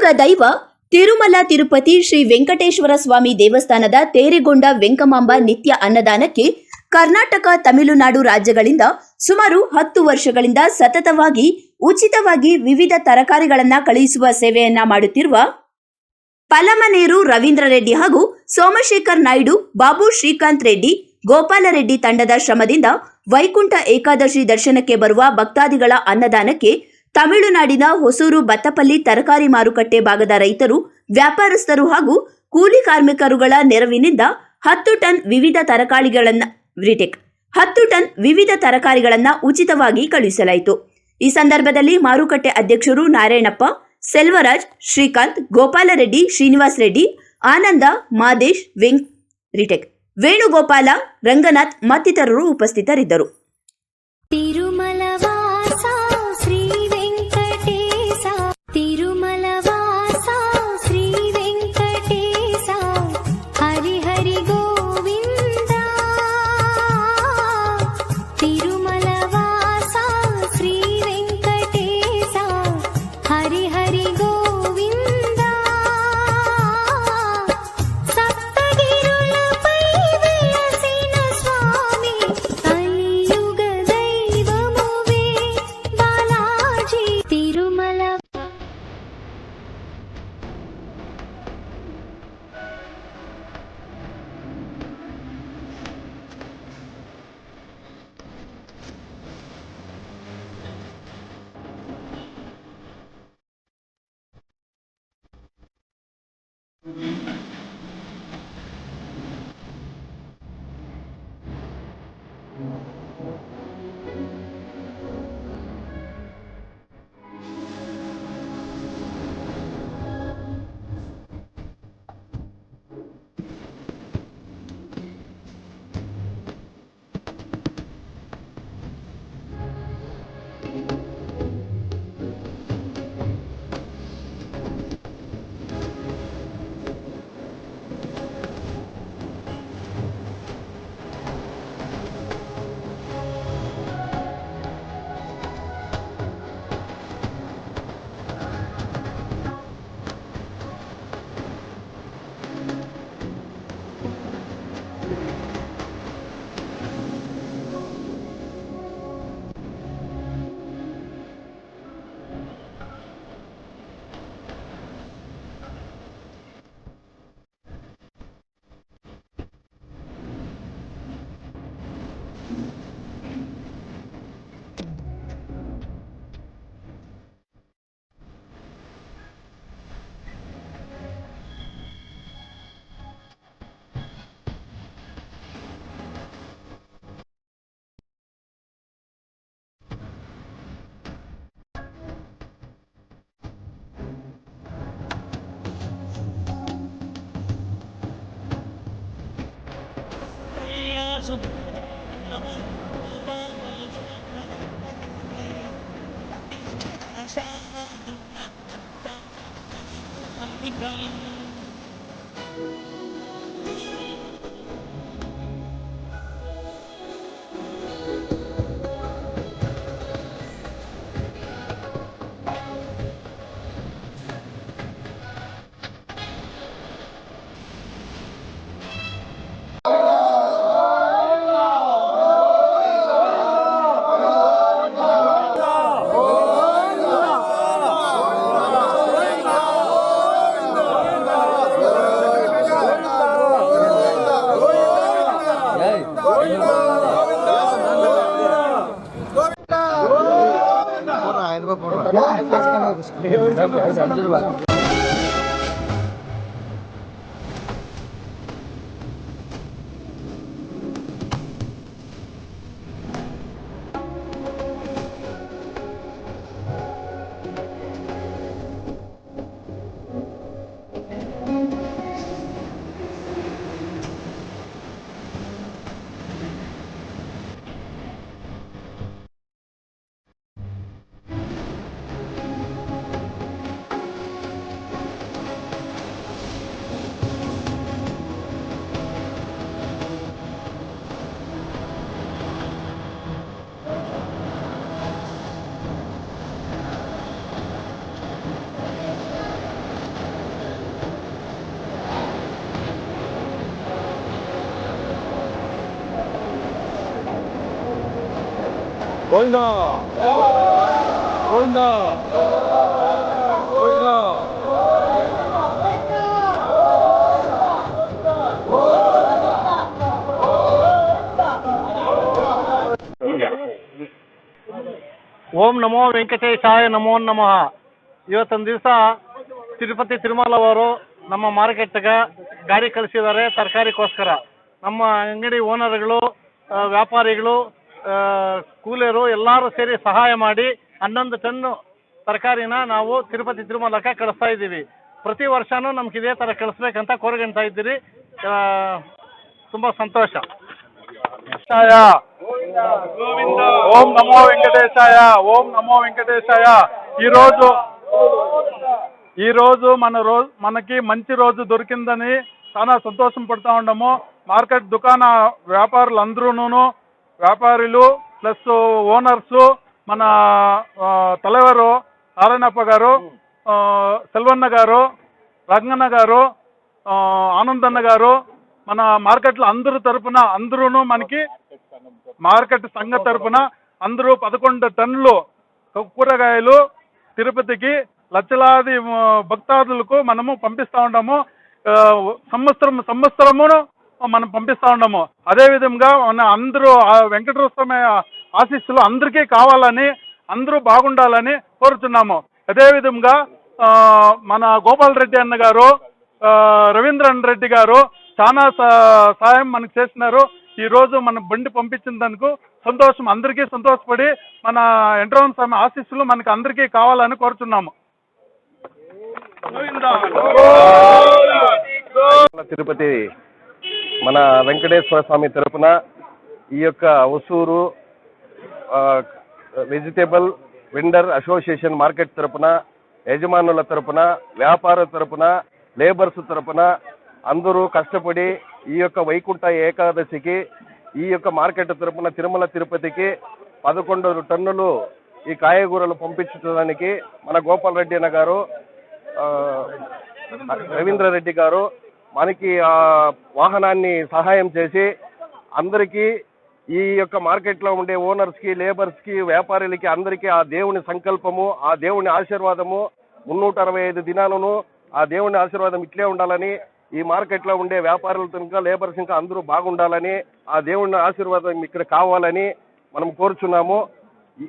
ಕಲಿಯುಗ ದೈವ ತಿರುಮಲ ತಿರುಪತಿ ಶ್ರೀ ವೆಂಕಟೇಶ್ವರ ಸ್ವಾಮಿ ದೇವಸ್ಥಾನದ ತೇರೆಗೊಂಡ ವೆಂಕಮಾಂಬ ನಿತ್ಯ ಅನ್ನದಾನಕ್ಕೆ ಕರ್ನಾಟಕ ತಮಿಳುನಾಡು ರಾಜ್ಯಗಳಿಂದ ಸುಮಾರು 10 ವರ್ಷಗಳಿಂದ ಸತತವಾಗಿ ಉಚಿತವಾಗಿ ವಿವಿಧ ತರಕಾರಿಗಳನ್ನು ಕಳುಹಿಸುವ ಸೇವೆಯನ್ನ ಮಾಡುತ್ತಿರುವ ಪಲಮನೇರು ರವೀಂದ್ರ ರೆಡ್ಡಿ ಹಾಗೂ ಸೋಮಶೇಖರ್ ನಾಯ್ಡು, ಬಾಬು ಶ್ರೀಕಾಂತ್ ರೆಡ್ಡಿ, ಗೋಪಾಲ ರೆಡ್ಡಿ ತಂಡದ ಶ್ರಮದಿಂದ ವೈಕುಂಠ ಏಕಾದಶಿ ದರ್ಶನಕ್ಕೆ ಬರುವ ಭಕ್ತಾದಿಗಳ ಅನ್ನದಾನಕ್ಕೆ ತಮಿಳುನಾಡಿನ ಹೊಸೂರು ಬತ್ತಪಲ್ಲಿ ತರಕಾರಿ ಮಾರುಕಟ್ಟೆ ಭಾಗದ ರೈತರು, ವ್ಯಾಪಾರಸ್ಥರು ಹಾಗೂ ಕೂಲಿ ಕಾರ್ಮಿಕರುಗಳ ನೆರವಿನಿಂದ 10 ಟನ್ ವಿವಿಧ ತರಕಾರಿಗಳನ್ನು ಉಚಿತವಾಗಿ ಕಳುಹಿಸಲಾಯಿತು. ಈ ಸಂದರ್ಭದಲ್ಲಿ ಮಾರುಕಟ್ಟೆ ಅಧ್ಯಕ್ಷರು ನಾರಾಯಣಪ್ಪ, ಸೆಲ್ವರಾಜ್, ಶ್ರೀಕಾಂತ್, ಗೋಪಾಲ ರೆಡ್ಡಿ, ಶ್ರೀನಿವಾಸ್ ರೆಡ್ಡಿ, ಆನಂದ, ಮಾದೇಶ್, ವೇಣುಗೋಪಾಲ, ರಂಗನಾಥ್ ಮತ್ತಿತರರು ಉಪಸ್ಥಿತರಿದ್ದರು. గోవిందా గోవిందా గోవిందా. ಓಂ ನಮೋ ವೆಂಕಟೇಶಾಯ ನಮೋ ನಮಃ. ಇವತ್ತೊಂದು ದಿವಸ ತಿರುಪತಿ ತಿರುಮಲ ಅವರು ನಮ್ಮ ಮಾರ್ಕೆಟ್ಗೆ ಗಾಡಿ ಕಳಿಸಿದ್ದಾರೆ ತರಕಾರಿಗೋಸ್ಕರ. ನಮ್ಮ ಅಂಗಡಿ ಓನರ್ಗಳು, ವ್ಯಾಪಾರಿಗಳು, ಕೂಲಿಯರು ಎಲ್ಲರೂ ಸೇರಿ ಸಹಾಯ ಮಾಡಿ 11 ಟನ್ನು ತರಕಾರಿನ ನಾವು ತಿರುಪತಿ ತಿರುಮಲಕ್ಕೆ ಕಳಿಸ್ತಾ ಇದ್ದೀವಿ. ಪ್ರತಿ ವರ್ಷನೂ ನಮ್ಗೆ ಇದೇ ಥರ ಕಳಿಸ್ಬೇಕಂತ ಕೋರ್ಕೊಳ್ತಾ ಇದ್ದೀರಿ. ತುಂಬ ಸಂತೋಷ. ఓం నమో వెంకటేశాయ, ఓం నమో వెంకటేశాయ. ఈరోజు మనకి మంచి రోజు దొరికిందని చాలా సంతోషం పడుతూ ఉన్నాము. మార్కెట్ దుకాణ వ్యాపారులు అందరూను, వ్యాపారులు ప్లస్ ఓనర్సు, మన తలవారు నారాయణప్ప గారు, సెల్వన్న గారు, రంగన్న గారు, ఆనందన్న గారు, మన మార్కెట్లో అందరూ తరపున అందరూను మనకి మార్కెట్ సంఘ తరపున అందరూ 11 టన్నులు కూరగాయలు తిరుపతికి లక్షలాది భక్తాదులకు మనము పంపిస్తూ ఉన్నాము. సంవత్సరమును మనం పంపిస్తూ ఉన్నాము. అదేవిధంగా మన అందరూ వెంకటేశ్వర స్వామి ఆశీస్సులు అందరికీ కావాలని, అందరూ బాగుండాలని కోరుతున్నాము. అదేవిధంగా మన గోపాల్ రెడ్డి అన్న గారు, రవీంద్రన్ రెడ్డి గారు చాలా సాయం మనకు చేస్తున్నారు. ఈరోజు మన బండి పంపించినందుకు సంతోషం. అందరికీ సంతోషపడి మన వెంకటేశ్వర స్వామి ఆశీస్సులు మనకి అందరికీ కావాలని కోరుతున్నాము. తిరుపతి మన వెంకటేశ్వర స్వామి తరపున ఈ యొక్క ఉసూరు వెజిటేబుల్ వెండర్ అసోసియేషన్ మార్కెట్ తరపున, యజమానుల తరపున, వ్యాపార తరపున, లేబర్స్ తరపున అందరూ కష్టపడి ఈ యొక్క వైకుంఠ ఏకాదశికి ఈ యొక్క మార్కెట్ తరపున తిరుమల తిరుపతికి 11 టన్నులు ఈ కాయగూరలు పంపించడానికి మన గోపాల్ రెడ్డి అన్న గారు, రవీంద్ర రెడ్డి గారు మనకి వాహనాన్ని సహాయం చేసి అందరికీ ఈ యొక్క మార్కెట్లో ఉండే ఓనర్స్కి, లేబర్స్కి, వ్యాపారులకి అందరికీ ఆ దేవుని సంకల్పము, ఆ దేవుని ఆశీర్వాదము 365 దినాలను ఆ దేవుని ఆశీర్వాదం ఇట్లే ఉండాలని, ఈ మార్కెట్లో ఉండే వ్యాపారులతో ఇంకా లేబర్స్ ఇంకా అందరూ బాగుండాలని, ఆ దేవుని ఆశీర్వాదం ఇక్కడ కావాలని మనం కోరుచున్నాము.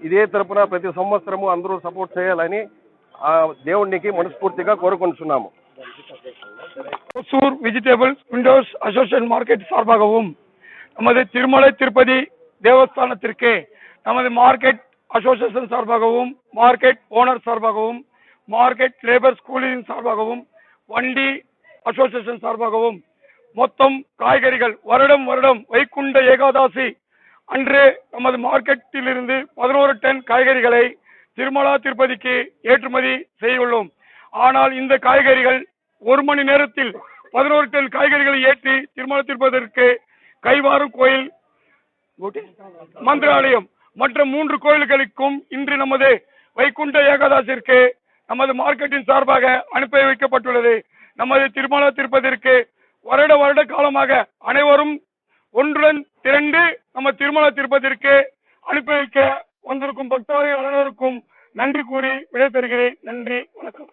ఇదే తరపున ప్రతి సంవత్సరము అందరూ సపోర్ట్ చేయాలని ఆ దేవునికి మనస్ఫూర్తిగా கோருకొంటున్నాము. Hosur vegetables vendors association market சார்பாகவும் நமது திருமலை திருப்பதி தேவஸ்தானத்திற்கு நமது மார்க்கெட் அசோசியேஷன் சார்பாகவும், மார்க்கெட் ஓனர் சார்பாகவும், மார்க்கெட் லேபர் கூலியின் சார்பாகவும், வண்டி அசோசியேஷன் சார்பாகவும் மொத்தம் காய்கறிகள் வருடம் வைகுண்ட ஏகாதசி அன்று நமது மார்க்கெட்டிலிருந்து 11 டன் காய்கறிகளை திருமலா திருப்பதிக்கு ஏற்றுமதி செய்துள்ளோம். ஆனால் இந்த காய்கறிகள் 1 மணி நேரத்தில் 11 டன் காய்கறிகளை ஏற்றி திருமலா திருப்பதிக்கு கைவாரும் கோயில், மந்திராலயம் மற்ற 3 கோயில்களுக்கும் இன்று நமது வைகுண்ட ஏகாதசிற்கு நமது மார்க்கெட்டின் சார்பாக அனுப்பி வைக்கப்பட்டுள்ளது. நமது திருமலா திருப்பதிற்கு வருட காலமாக அனைவரும் ஒன்றுடன் திரண்டு நம்ம திருமலா திருப்பதிற்கு அனுப்பி வைக்க வந்திருக்கும் பக்தர்கள் அனைவருக்கும் நன்றி கூறி விடைபெறுகிறேன். நன்றி, வணக்கம்.